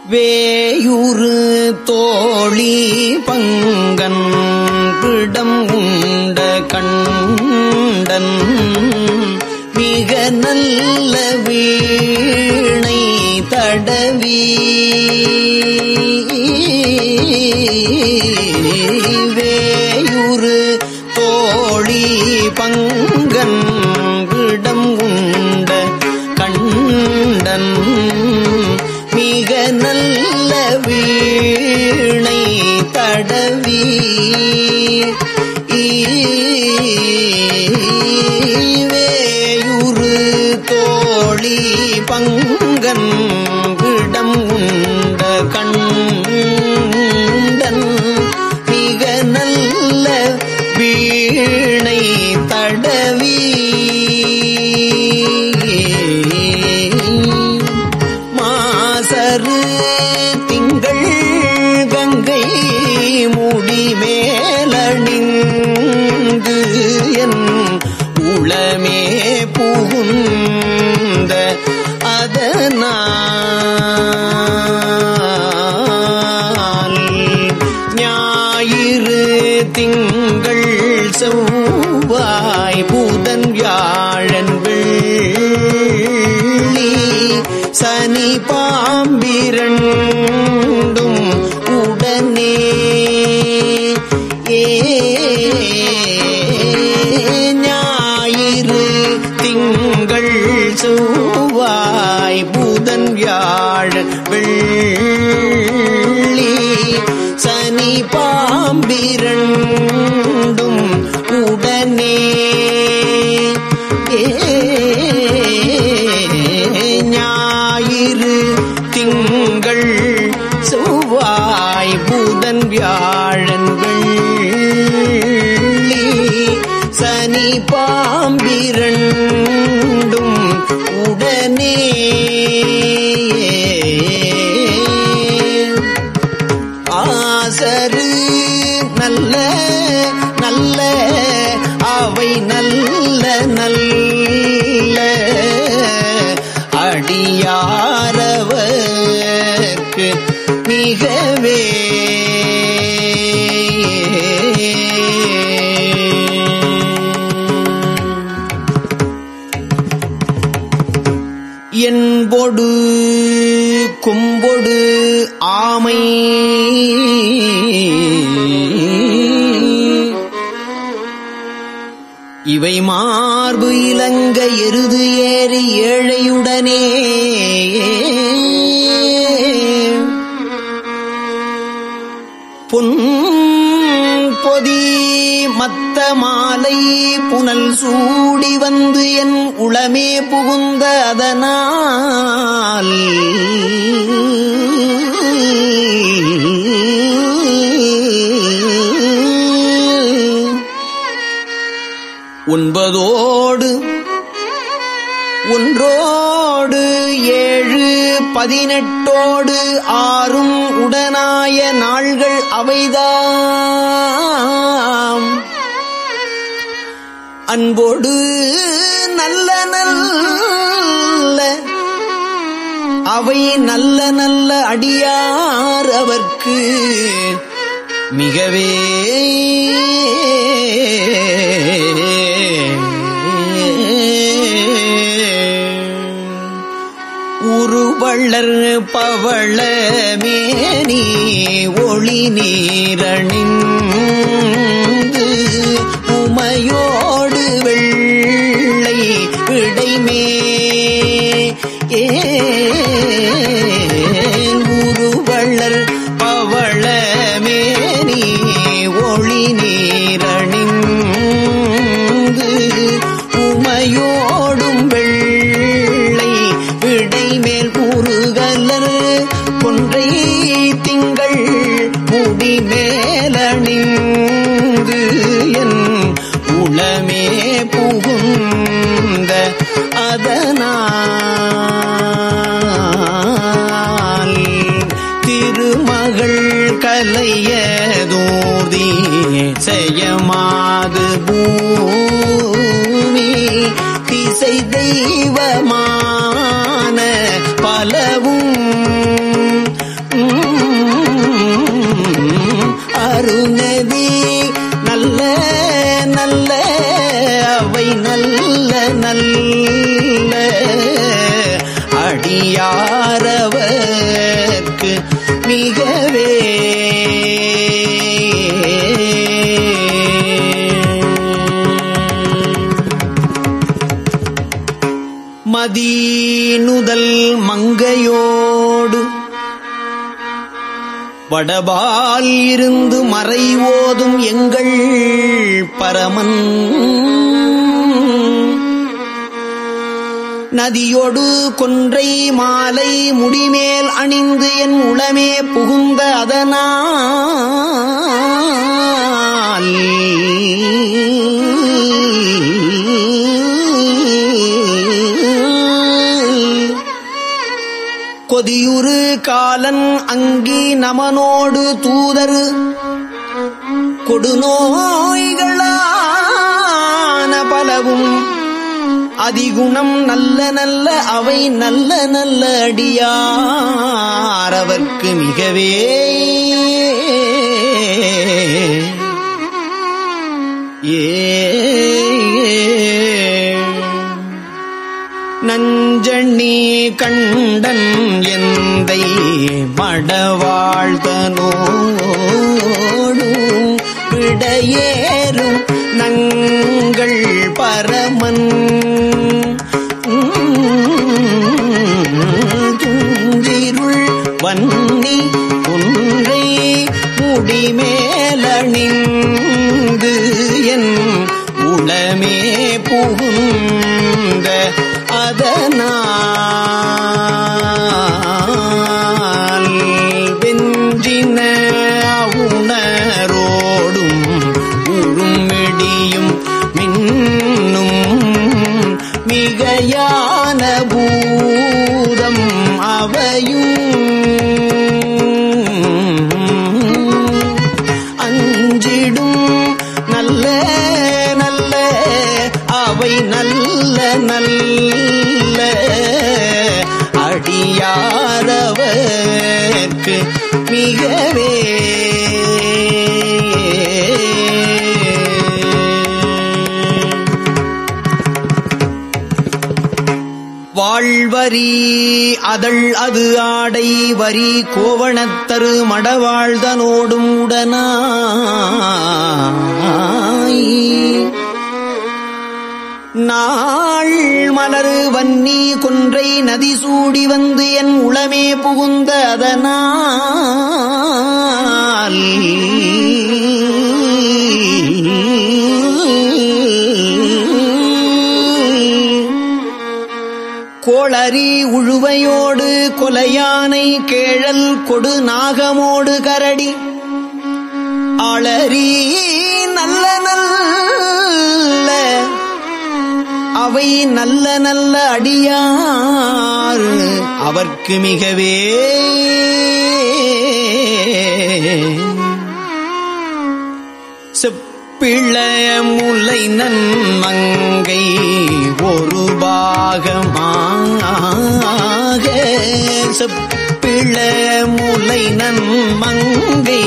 வேயுறு தோழி பங்கன் பிடம் உண்ட கண்டன் மிக நல்ல வீணை தடவி வேயுறு தோழி பங்கன் பிடம் உண்ட கண்டன் மிக நல்ல வீணை தடவி வேயுறு தோழி பங்கன் விடம் உண்ட கண்டன் மிக நல்ல வீணை தடவி மாசரு திங்கள் கங்கை முடி மேலணிந்து என் உளமே புகுந்த அதனால் ஞாயிறு திங்கள் செவ்வாய் புதன் வியாழன் வெள்ளி சனி பாம்பிரண்டும் உடனே ஞாயிறு திங்கள் செவ்வாய் புதன் வியாழன் வெள்ளி சனி பாம்பிரண்டும் உடனே ஞாயிறு திங்கள் செவ்வாய் புதன் வியாழன் வெள்ளி சனி பாம்பிரண்டும் உடனே ஆசரு நல்ல நல்ல அவை நல்ல நல்ல அடியாரவர்க்கு மிகவே என்பொடு கும்பொடு ஆமை இவை மார்பு இலங்க எருது ஏறி ஏழையுடனே பொன் பொதி மத்த மாலை புனல் சூடி வந்து என் உளமே புகுந்த அதனால் ஒன்பதோடு ஒன்றோடு 7 18 6 உடனாய நாள்கள் அவைதாம் அன்போடு நல்ல நல்ல அவை நல்ல நல்ல அடியார் அவர்க்கு மிகவே உருவள்ளர் பவள மேனி ஒளி நீரணிந்து உமையோடு வெள்ளை விடைமே உருவள்ளர் பவள மேனி ஒளி நீரணிந்து உமையோடும் வெள்ளை விடைமேல் முருகலர் கொன்றை திங்கள் முடி மேலணிந்து என் உளமே புகுந்த அதனால் திருமகள் கலையதூதி செய்யமாது பூமி திசை தெய்வமான பலவும் வடபால் இருந்து மறை ஓதும் எங்கள் பரமன் நதியொடு கொன்றை மாலை முடிமேல் அணிந்து என் உளமே புகுந்த அதனால் கொதியுறு காலன் அங்கி நமனோடு தூதர் கொடுநோய்களான பலவும் அதிகுணம் நல்ல நல்ல அவை நல்ல நல்ல அடியார் அவர்க்கு மிகவே நஞ்சண்ணி கண்டன் எந்தை மடவாழ்தனோடு விடையேறும் நங்கள் பரமன் துஞ்சிருள் வன்னி ஒன்றை முடிமேலணிந்து என் உளமே புகுந்த அதனால் வெஞ்சின உணரோடும் உறுமிடியும் மின்னும் மிகையான பூதம் அவையும் அஞ்சிடும் நல்ல நல்ல அவை நல்ல நல்ல அடியாரவர்க்கு மிகவே வாழ்வரி அதழ் அது ஆடை வரி கோவணத்தரு மடவாழ்தனோடும் உடனாய் நாள் மலரு வன்னி கொன்றை நதி சூடி வந்து என் உளமே புகுந்த அதனால் கோளரி உழுவையோடு கொலையானை கேழல் கொடு நாகமோடு கரடி ஆளரி நல்ல நல்ல அவை நல்ல நல்ல அடியார் அவர்க்கு மிகவே செப்பிளைய முலை நன்மங்கை ஒரு பாகமாக செப்பிளைய முலை நன்மங்கை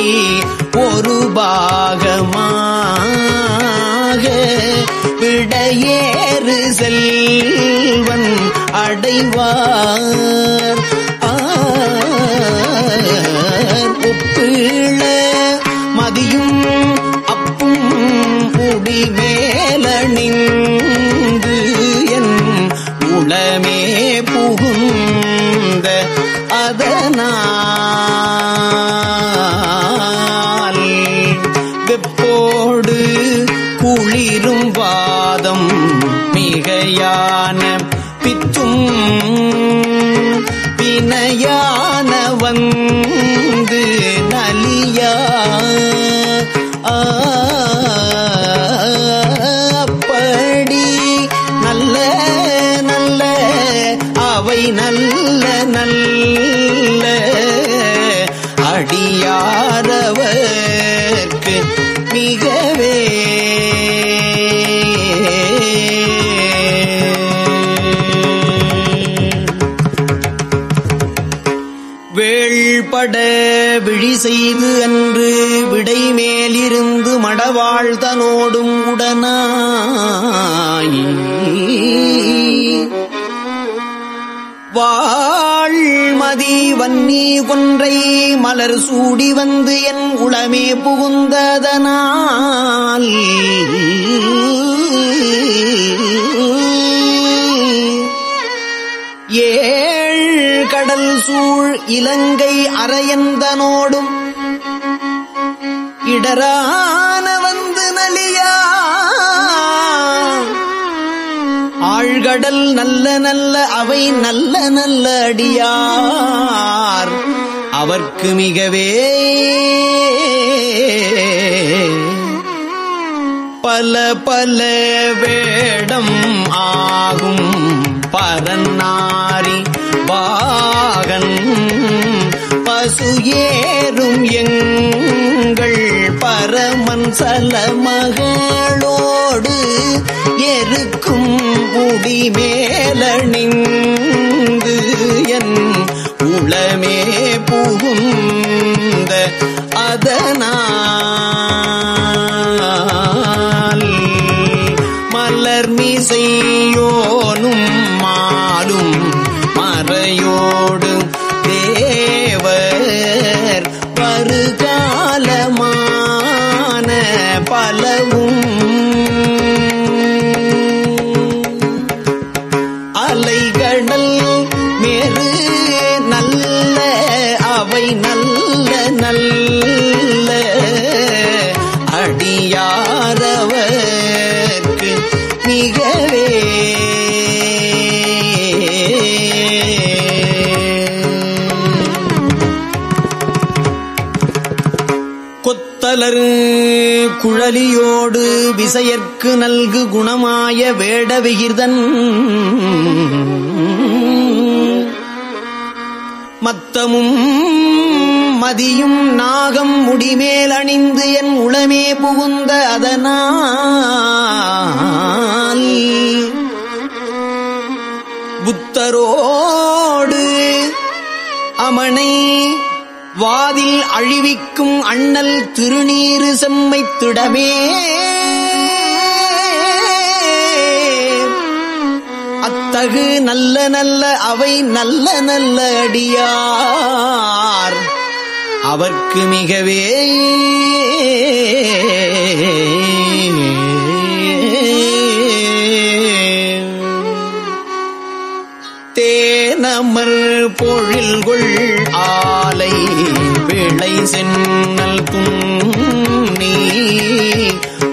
ஒரு பாகமாக விடையேறு செல்வன் அடைவார் ஒப்பிள மதியும் அப்பும் முடி மேலணிந்து என் உளமே புகுந்த அதனால் வெப்போடு குளிரும் வாதம் மிகையான பித்தும் வினையான வந்து நலியா அப்படி நல்ல நல்ல அவை நல்ல நல்ல அடியாரவர்க்கு மிகவே வேள்பட விழி செய்து அன்று விடை மேலிருந்து மடவாழ்தனோடும் உடனாய் வாழ்மதி வன்னி கொன்றை மலர் சூடி வந்து என் உளமே புகுந்ததனால் ஏழ் கடல் சூழ் இலங்கை அரையந்தனோடும் இடரான வந்து நலியா ஆழ்கடல் நல்ல நல்ல அவை நல்ல நல்ல அடியார் அவர்க்கு மிகவே பல பல வேடம் ஆகும் பரநாரி பாகன் பசு ஏறும் எங்கள் பரமன் சலமகளோடு எருக்கும் முடிமேலணிந்து என் உளமே புகுந்த அதனால் மலர்மிசையோனும் மாலும் மறையோடு தேவர் வருகாலமான பலவும் அலைகடல் மேறு நல்ல அவை நல்ல நல்ல அடியாரவர்க்கு மிகவே கொத்தலர் குழலியோடு விசையற்கு நல்கு குணமாய வேட விகிர்தன் மத்தமும் மதியும் நாகம் முடிமேல் அணிந்து என் உளமே புகுந்த அதனால் புத்தரோடு அமனை வாதில் அழிவிக்கும் அண்ணல் திருநீறு செம்மைத்திடமே அத்தகு நல்ல நல்ல அவை நல்ல நல்ல அடியார் அவர்க்கு மிகவே தேனமர் பொழில்கொள் ஆலை விளை சென்னல் துண்ணி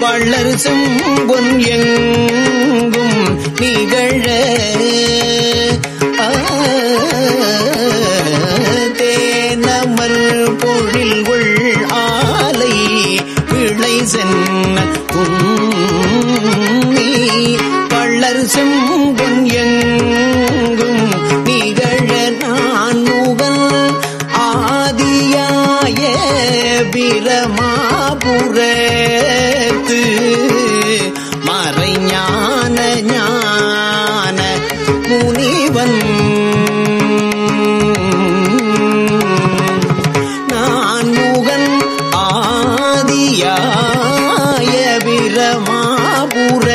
வள்ளர் செம்பொன் எங்கும் நிகழ தேனமர் பொழில்கொள் ஆலை விளை சென்னல் துண்ணி வள்ளர் செம்பொன் எங்கும் நிகழ நான் முகல் ஆதியாய பிரமாபுரத்து மறைஞான ஞான முனிவன் நான் முகன் ஆதியாய பிரமாபுரத்து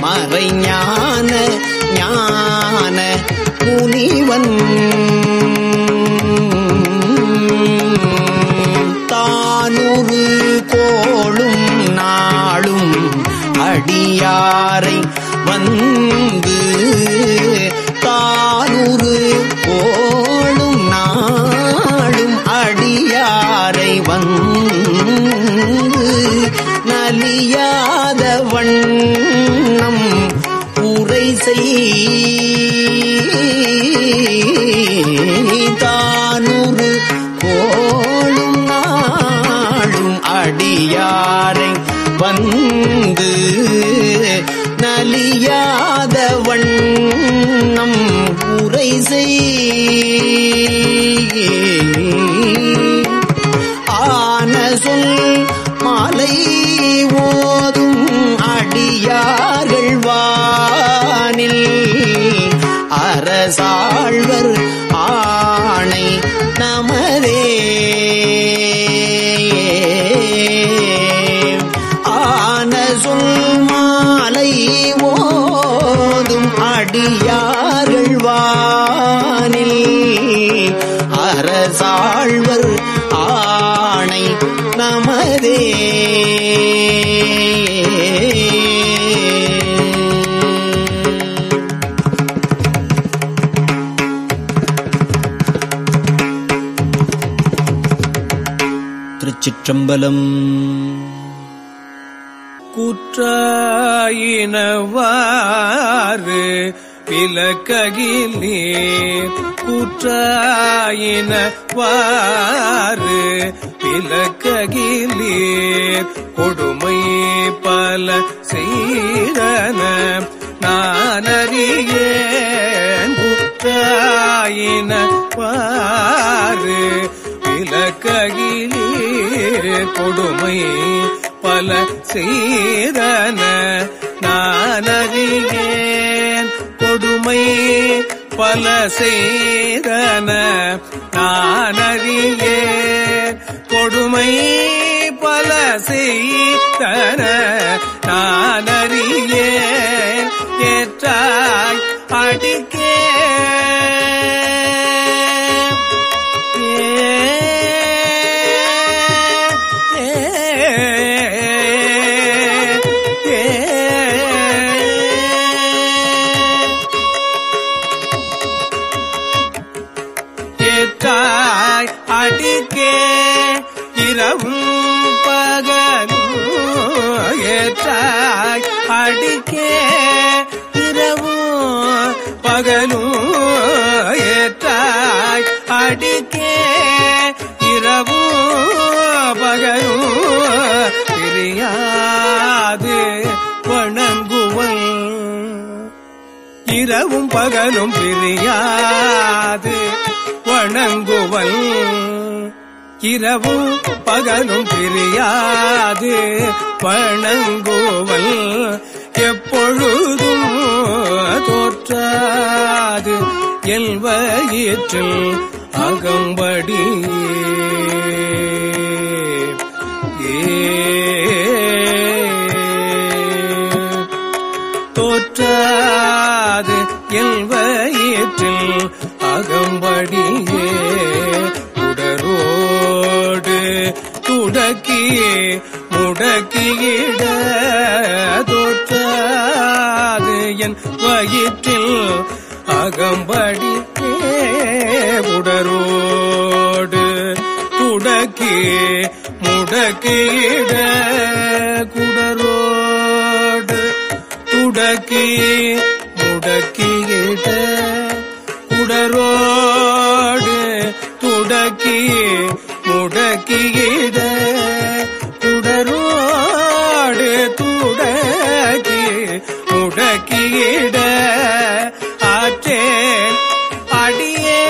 மறைஞான ஞான முனிவன் தானுரு கோளும் நாளும் அடியாரை வந்து தானுரு கோளும் நாளும் அடியாரை வந்து நலியாத வண்ணம் உரை தானுரு கோளும் நாளும் அடியாரை வந்து நலியாத வண்ணம் உரை ஆன சொல் மாலை ஓதும் அடியார்கள் வானில் அரசாழ்வர் ஆணை நமதே ஆன சொல் மாலை ஓதும் அடியார்கள் வானில் அரசாழ்வர் ஆணை நமதே திருச்சிற்றம்பலம். கூற்றாயினவாறு விலக்ககிலே கூற்றாயினவாறு விலக்ககிலே கொடுமை பல செய்தன நானறியேன். கூற்றாயினவாறு விலக்ககிலே கொடுமை பல செய்தன நானறியேன். கொடுமை பல செய்தன நானறியேன். கொடுமை பல செய்தன நானறியேன். ஏற்றாய் அடிக்கே அடிக்கே இரவும் பகலும் ஏற்றாய் அடிக்கே இரவும் பகலும் ஏற்றாய் அடிக்கே இரவும் பகலும் பிரியாது வணங்குவன். இரவும் பகலும் பிரியாது வணங்குவன். இரவும் பகலும் பிரியாது வணங்குவன். எப்பொழுதும் தோற்றாது என் வயிற்றில் அகம்படி தோற்றாது என் வயிற்றில் அகம்படியே உடரோடு துடக்கியே முடக்கியிட தோற்றாது என் வயிற்றில் அகம்படியே உடரோடு துடக்கியே முடக்கியிட குடரோடு துடக்கி முடக்கியிட குடரோடு துடக்கி முடக்கியிட குடரோடு துடக்கி முடக்கியிட ஆற்றேன் அடியேன்.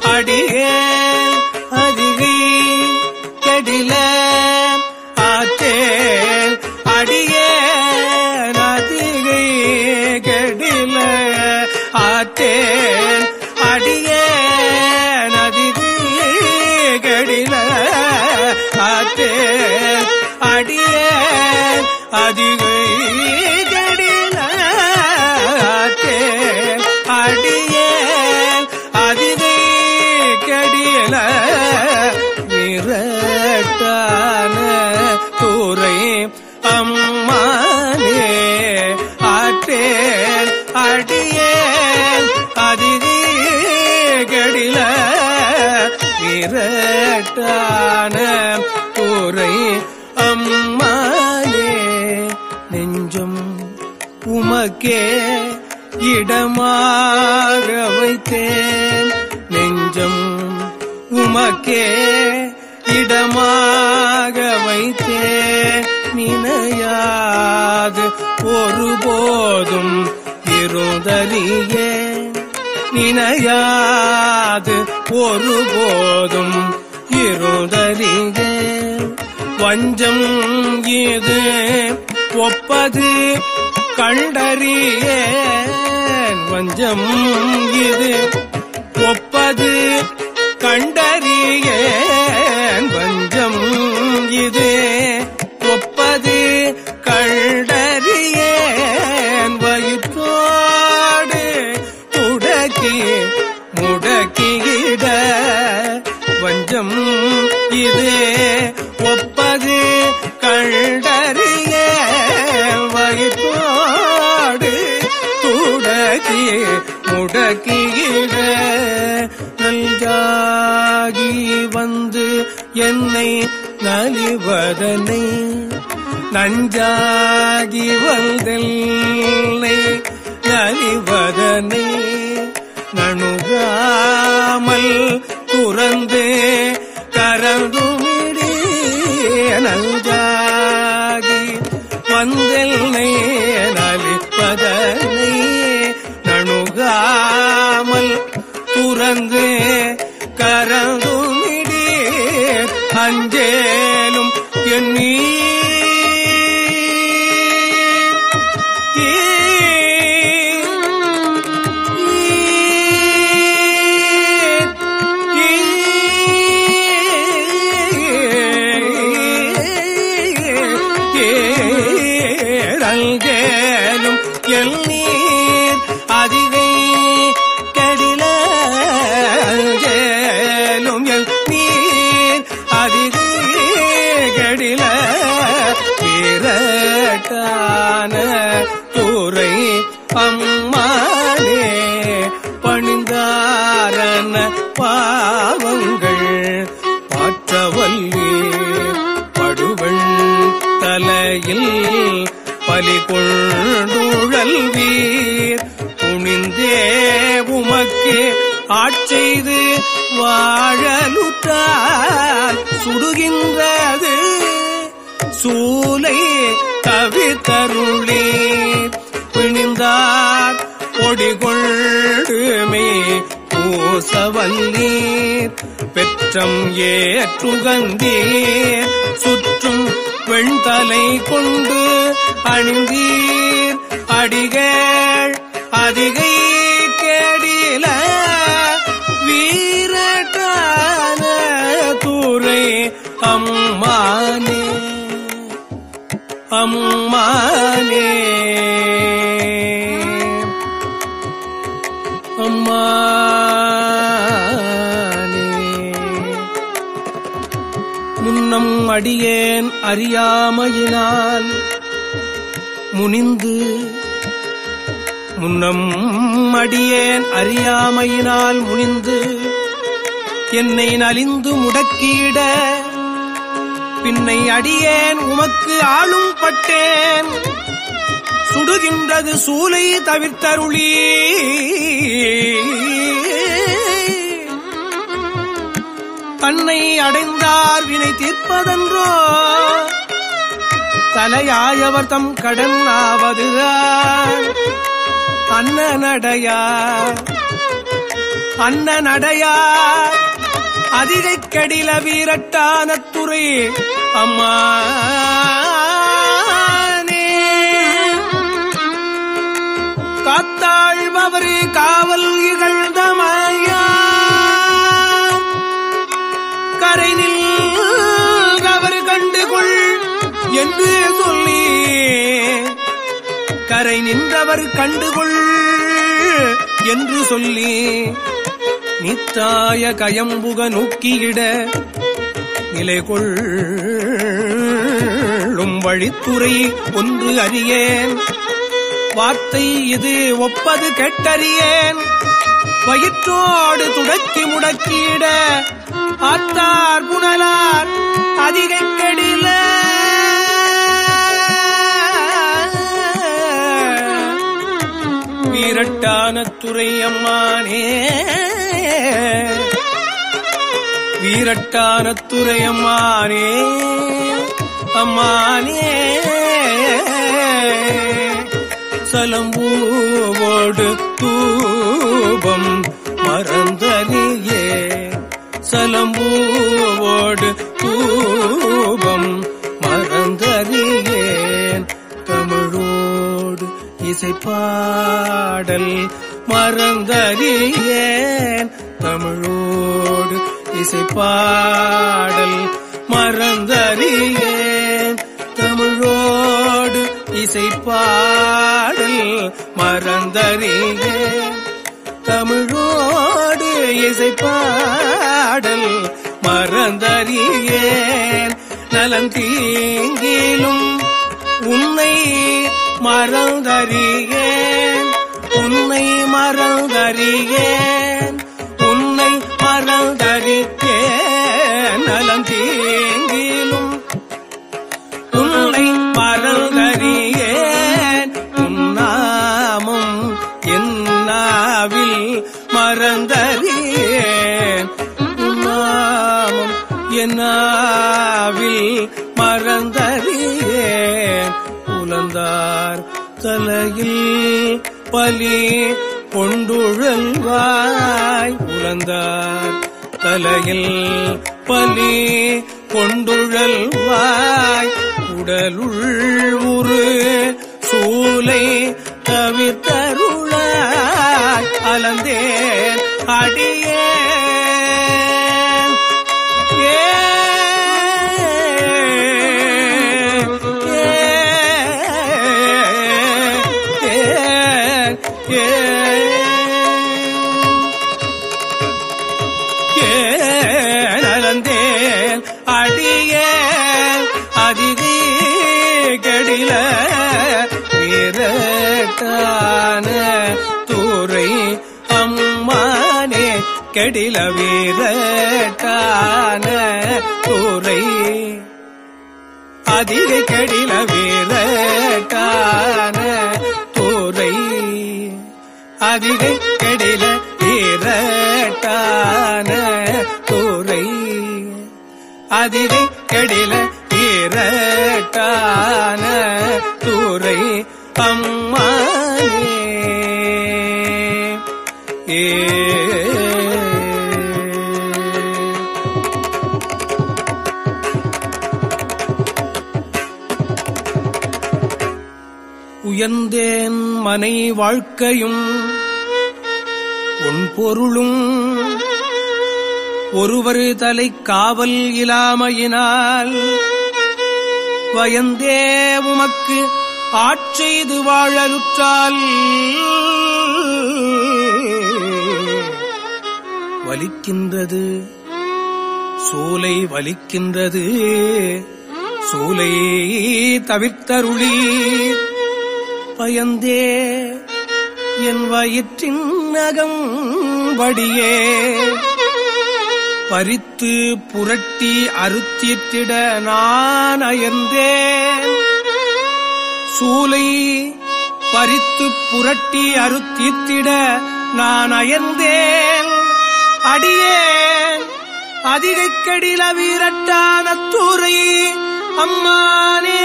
அடியேன் அதிகை கெடில ஆற்றேன் அடியேன் அதிகை கெடில ஆற்றேன் அடியேன் அதிகை கெடில ஆற்றேன் அடியேன் அதிகை கெடில ஆற்றேன் அடியேன் அதிகை கடில விரட்டான தூரை அம்மானே ஆற்றேன் அடியேன் அதிகை கடில விரட்டான தூரை அம்மானே. நெஞ்சம் உமக்கே இடமாக வைத்தேன். நெஞ்சம் உமக்கே இடமாக வைத்தேன். நினையாது ஒருபோதும் இருந்தறியே. நினையாது ஒருபோதும் இருந்தறியே. வஞ்சம் இது ஒப்பது கண்டறியேன். வஞ்சம் இது ஒப்பது கண்டறியேன். வஞ்சம் இது ஒப்பது கண்டறியேன். இது ஒப்பது கண்டறிய வயிற்றோடு துடக்கி முடக்கிட நல்காகி வந்து என்னை நலிவதனை நஞ்சாகி வந்தெல்லை நலிவதனை நணுகாமல் துறந்து கரந்துமிடி நஞ்சாகி வந்தெல்லை நலிப்பதனை நணுகாமல் துறந்து கரந்துமிடி அஞ்சேலும் எண்ணி அங்கேலும் எல்நீர் அதிகை கடில அங்கேலும் எல்நீர் அதிகை கடில வீரட்டான துறை அம்மானே பணிந்தாரன பாவங்கள் பாற்றவல்லி படுவள் தலையில் பலி கொண்டுழல் வீர் துணிந்தே உமக்கு ஆட்செய்து வாழலுற்றால் சுடுகின்றது சூலை தவித்தருளீர் பிணிந்தார் ஒடிகொள்ளுமே பூசவல்லீர் பெற்றம் ஏற்றுகந்தீர் சுற்றும் வெண்தலை கொண்டு அணிந்தீர் அடிகள் அதிகை கேடில வீரட்டான தூரை அம்மானே அம்மானே அம்மானே முன்னம் அடியேன் அறியாமையினால் முனிந்து முன்னம் அடியேன் அறியாமையினால் முனிந்து என்னை நலிந்து முடக்கிட பின்னை அடியேன் உமக்கு ஆளும் பட்டேன் சுடுகின்றது சூலை தவிர்த்தருளி தன்னை அடைந்தார் வினை தீர்ப்பதன்றோ தலையாயவர் தம் கடன் ஆவதுதான் அண்ணனடையா அதிகை கடில வீரட்டான துறை அம்மானே காத்தாழ்பவர் காவல் இகழ்ந்தமையா கரை நின்றவர் கண்டுகொள் என்று சொல்லி கரை நின்றவர் கண்டுகொள் என்று சொல்லி நித்தாய கயம்புக நோக்கியிட நிலை கொள்ளும் வழித்துறை ஒன்று அறியேன் வார்த்தை இது ஒப்பது கெட்டறியேன் வயிற்றோடு துடக்கி முடக்கிட ஆத்தார் புனலார் அதிகை கெடில வீரட்டான துறை அம்மானே வீரட்டான துறை அம்மானே அம்மானே சலம்பூவோடு தூபம் மறந்தலியே சலம்பூவோடு தூபம் மறந்தறியேன் தமிழோடு இசைப்பாடல் மறந்தறியேன் தமிழோடு இசைப்பாடல் மறந்தறியேன் தமிழோடு இசைப்பாடல் மறந்தறியேன் தமிழோடு இசைப்பாடல் மறந்தறியேன் நலந்தீங்கிலும் உன்னை மறந்தறியேன் உன்னை மறந்தறியேன் உன்னை மறந்தறியேன் நலந்தீங்கிலும் உன்னை மறந்தறியேன் உன்னாமம் என்னாவில் மறந்தறியேன் உன்னாமம் என்னாவில் மறந்தறியேன் உலந்தார் தலையில் பலி கொண்டுழல்வாய் உலந்தார் தலையில் பலி கொண்டுழல்வாய் உடலுள் உரு சூலை தவிர்த்தருளாய் அலந்தேன் அடியேன் நலந்தேன் அடியேன் அதிதி கடில வீரட்டான தூரை அம்மானே கடில வீரட்டான தூரை அதிகை கடில வீரட்டான தூரை அதிகை கடில வீரட்டான தூரை அதிகை கடில வீரட்டான தூரை அம்மானே உயர்ந்தேன் மனை வாழ்க்கையும் உன் பொருளும் ஒருவர் தலை காவல் இலாமையினால் வயந்தே உமக்கு ஆட்செய்து வாழலுற்றால் வலிக்கின்றது சூலை வலிக்கின்றது சூலை தவிர்த்தருளீர் பயந்தே என் வயிற்றின் நகம் வடியே பறித்து புரட்டி அறுத்தித்திட நான் அயர்ந்தேன் சூலை பறித்து புரட்டி அறுத்தித்திட நான் அயர்ந்தேன் அடியேன் அதிகைக் கடில வீரட்டான தூரை அம்மானே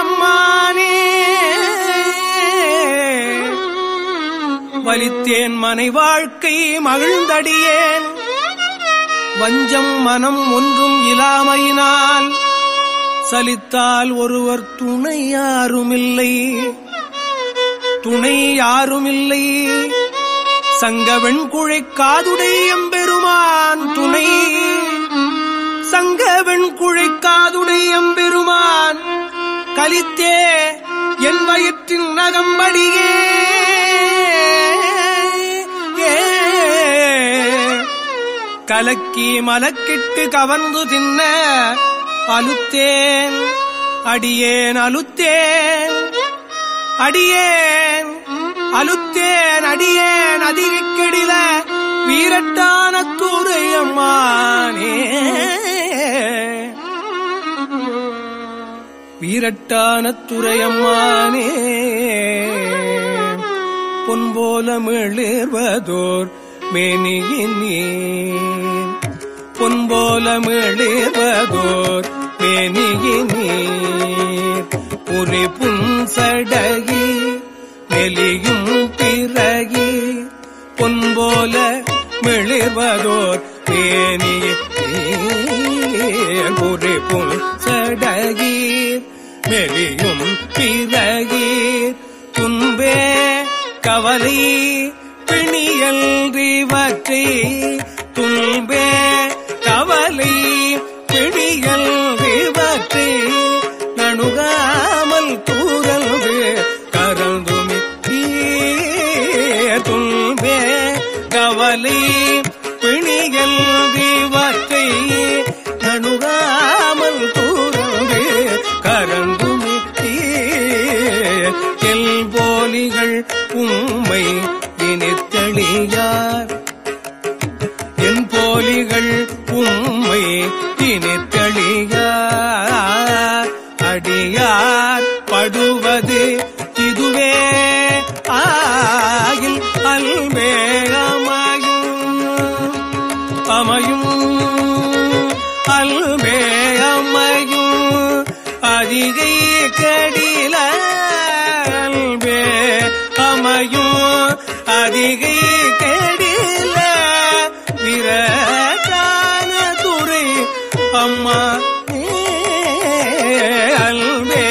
அம்மானே வலித்தேன் மனை வாழ்க்கை மகிழ்ந்தடியேன் வஞ்சம் மனம் ஒன்றும் இலாமையினால் சலித்தால் ஒருவர் துணை யாருமில்லை துணை யாருமில்லை சங்க வெண்குழை காதுடை எம்பெருமான் துணை சங்க வெண்குழை காதுடை எம்பெருமான் கலித்தே என் வயிற்றின் நகம்படியே கலக்கி மலக்கிட்டு கவர்ந்து தின்ன அலுத்தேன் அடியேன் அலுத்தேன் அடியேன் அலுத்தேன் அடியேன் அதிகெடில வீரட்டான தூரையம்மானே வீரட்டான துரையம்மானே பொன்போல மிளிர்வதோர் மேனியினீர் பொன்போல மிளிர்வதோர் மேனியினீர் உரி புன்சடகி மெலியும் பிறகி பொன்போல மிளிர்வதோர் மேனியினீர் உரி புன்சடகீர் மெலியும் பிறகீர் துன்பே கவலை பிணியல்றிவற்றை துன்பே கவலை பிணியல்றிவற்றை நணுகாமல் தூரல்து கரந்துமி துன்பே கவலை பிணியல்றிவற்றை போலிகள் உம்மை இனித்தெளியார் என் போலிகள் உம்மை இனித்தெளியார் அடியார் படுவது இதுவே ஆகில் அல்வே அமையும் அல்வே அமையும் அதிகை கடில அல்வே அமையும் அதிகை கடில விரட்டான துறை அம்மா அல்வே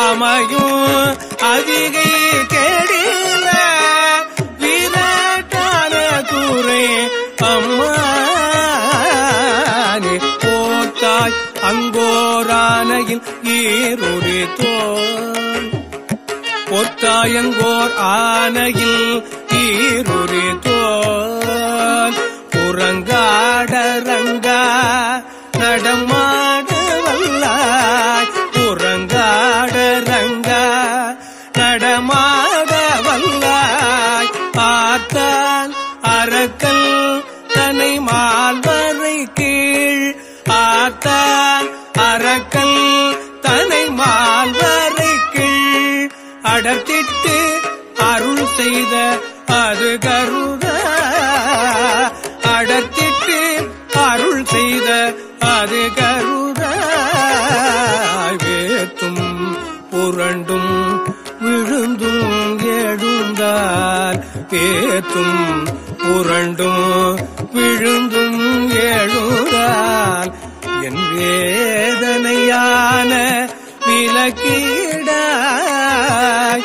அமையும் அதிகை கடில விரட்டான துறை அம்மா போத்தாய் அங்கோரானையில் ஈருரித்தோன் பொத்தாயங்கோர் ஆனையில் ஈருரித்தோன் புறங்காடரங்கா நடமாட வல்லாய் புறங்காடரங்கா நடமாட வல்லாய் பார்த்தான் அரக்கல் தனை மால்வரை கீழ் ஆத்தான் அரக்கல் தனை மால்வரை கீழ் அடர்த்திட்டு அருள் செய்த அது கருத அடர்த்திட்டு அருள் செய்த அது கருத வேத்தும் புரண்டும் விழுந்தும் எழுந்தால் வேத்தும் புரண்டும் விழுந்தும் எழுந்தால் என் வேதனையான விலக்கீடாய்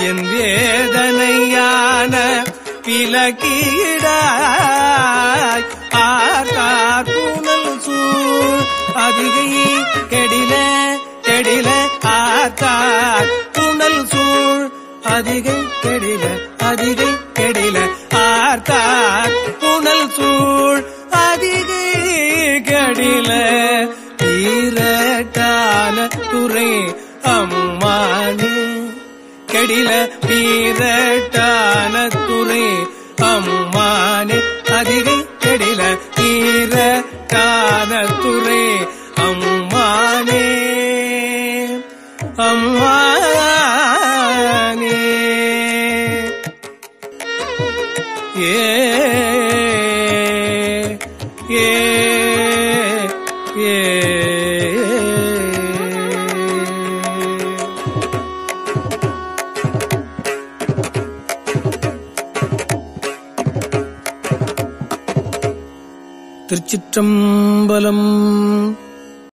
என் வேதனையான விலக்கீடாய் ஆர்கார் புனல் சூழ் அதிகை கெடில கெடில ஆர்கார் புனல் சூழ் அதிகை கெடில அதிகை கெடில ஆர்கார் புனல் சூழ் அதிகை கெடில வீரட்டான துறை அம்மானே கெடில வீரட்டான துறை அம்மானே அதிகை கெடில வீரட்டான துறை அம்மானே அம்மானே திருச்சிற்றம்பலம்.